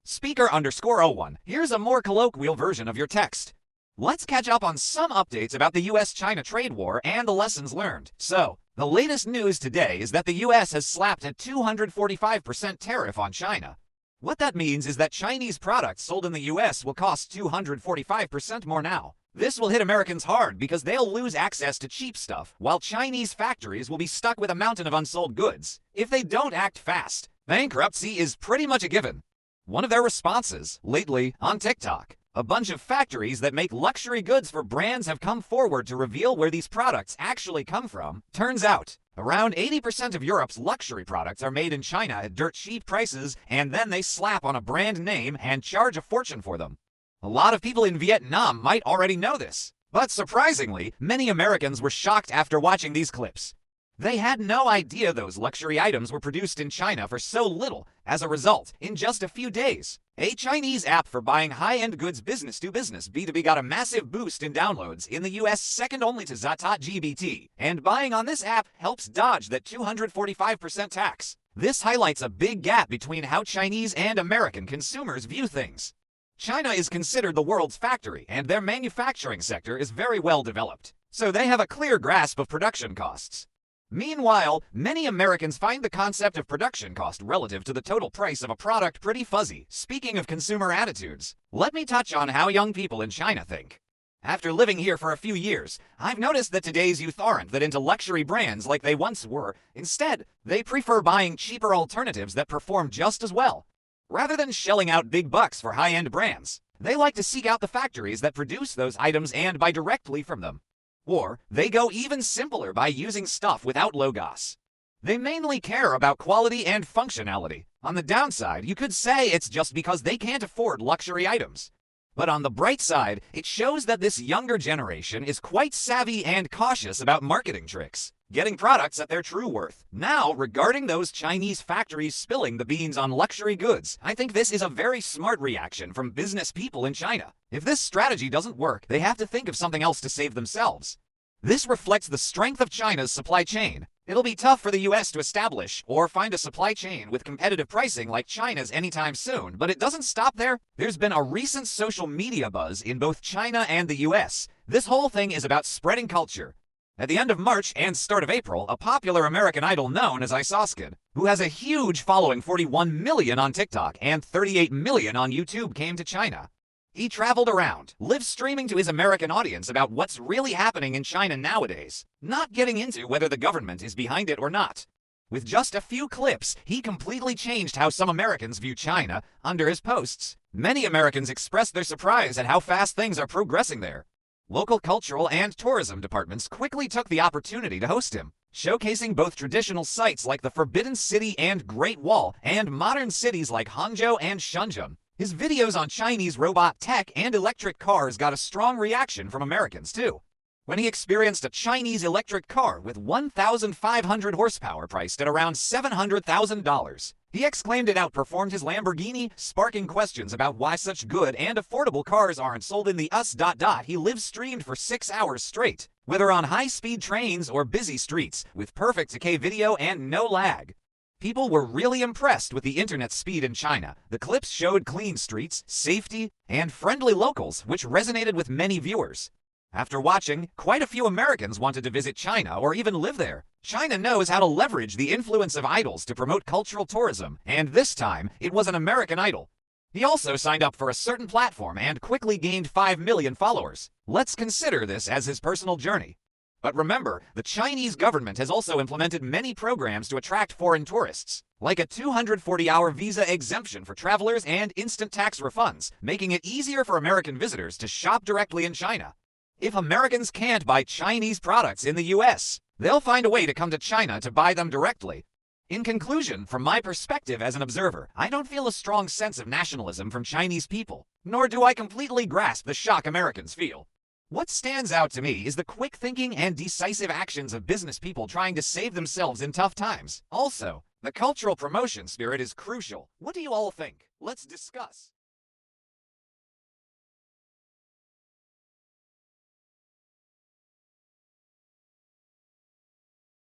Speaker_01. Here's a more colloquial version of your text. Let's catch up on some updates about the US-China trade war and the lessons learned. So, the latest news today is that the US has slapped a 245% tariff on China. What that means is that Chinese products sold in the US will cost 245% more now. This will hit Americans hard because they'll lose access to cheap stuff, while Chinese factories will be stuck with a mountain of unsold goods. If they don't act fast, bankruptcy is pretty much a given. One of their responses, lately, on TikTok, a bunch of factories that make luxury goods for brands have come forward to reveal where these products actually come from. Turns out, around 80% of Europe's luxury products are made in China at dirt cheap prices, and then they slap on a brand name and charge a fortune for them. A lot of people in Vietnam might already know this, but surprisingly, many Americans were shocked after watching these clips. They had no idea those luxury items were produced in China for so little. As a result, in just a few days, a Chinese app for buying high-end goods business-to-business B2B got a massive boost in downloads in the US, second only to Zata.gbt, and buying on this app helps dodge that 245% tax. This highlights a big gap between how Chinese and American consumers view things. China is considered the world's factory, and their manufacturing sector is very well developed, so they have a clear grasp of production costs. Meanwhile, many Americans find the concept of production cost relative to the total price of a product pretty fuzzy. Speaking of consumer attitudes, let me touch on how young people in China think. After living here for a few years, I've noticed that today's youth aren't that into luxury brands like they once were. Instead, they prefer buying cheaper alternatives that perform just as well. Rather than shelling out big bucks for high-end brands, they like to seek out the factories that produce those items and buy directly from them. Or, they go even simpler by using stuff without logos. They mainly care about quality and functionality. On the downside, you could say it's just because they can't afford luxury items. But on the bright side, it shows that this younger generation is quite savvy and cautious about marketing tricks, getting products at their true worth. Now, regarding those Chinese factories spilling the beans on luxury goods, I think this is a very smart reaction from business people in China. If this strategy doesn't work, they have to think of something else to save themselves. This reflects the strength of China's supply chain. It'll be tough for the US to establish or find a supply chain with competitive pricing like China's anytime soon, but it doesn't stop there. There's been a recent social media buzz in both China and the US. This whole thing is about spreading culture. At the end of March and start of April, a popular American idol known as Isoskin, who has a huge following, 41 million on TikTok and 38 million on YouTube, came to China. He traveled around, live streaming to his American audience about what's really happening in China nowadays, not getting into whether the government is behind it or not. With just a few clips, he completely changed how some Americans view China. Under his posts, many Americans expressed their surprise at how fast things are progressing there. Local cultural and tourism departments quickly took the opportunity to host him, showcasing both traditional sites like the Forbidden City and Great Wall and modern cities like Hangzhou and Shenzhen. His videos on Chinese robot tech and electric cars got a strong reaction from Americans too. When he experienced a Chinese electric car with 1,500 horsepower priced at around $700,000, he exclaimed it outperformed his Lamborghini, sparking questions about why such good and affordable cars aren't sold in the US. He live streamed for 6 hours straight, whether on high-speed trains or busy streets, with perfect 4K video and no lag. People were really impressed with the internet speed in China. The clips showed clean streets, safety, and friendly locals, which resonated with many viewers. After watching, quite a few Americans wanted to visit China or even live there. China knows how to leverage the influence of idols to promote cultural tourism, and this time, it was an American idol. He also signed up for a certain platform and quickly gained 5 million followers. Let's consider this as his personal journey. But remember, the Chinese government has also implemented many programs to attract foreign tourists, like a 240-hour visa exemption for travelers and instant tax refunds, making it easier for American visitors to shop directly in China. If Americans can't buy Chinese products in the US, they'll find a way to come to China to buy them directly. In conclusion, from my perspective as an observer, I don't feel a strong sense of nationalism from Chinese people, nor do I completely grasp the shock Americans feel. What stands out to me is the quick thinking and decisive actions of business people trying to save themselves in tough times. Also, the cultural promotion spirit is crucial. What do you all think? Let's discuss.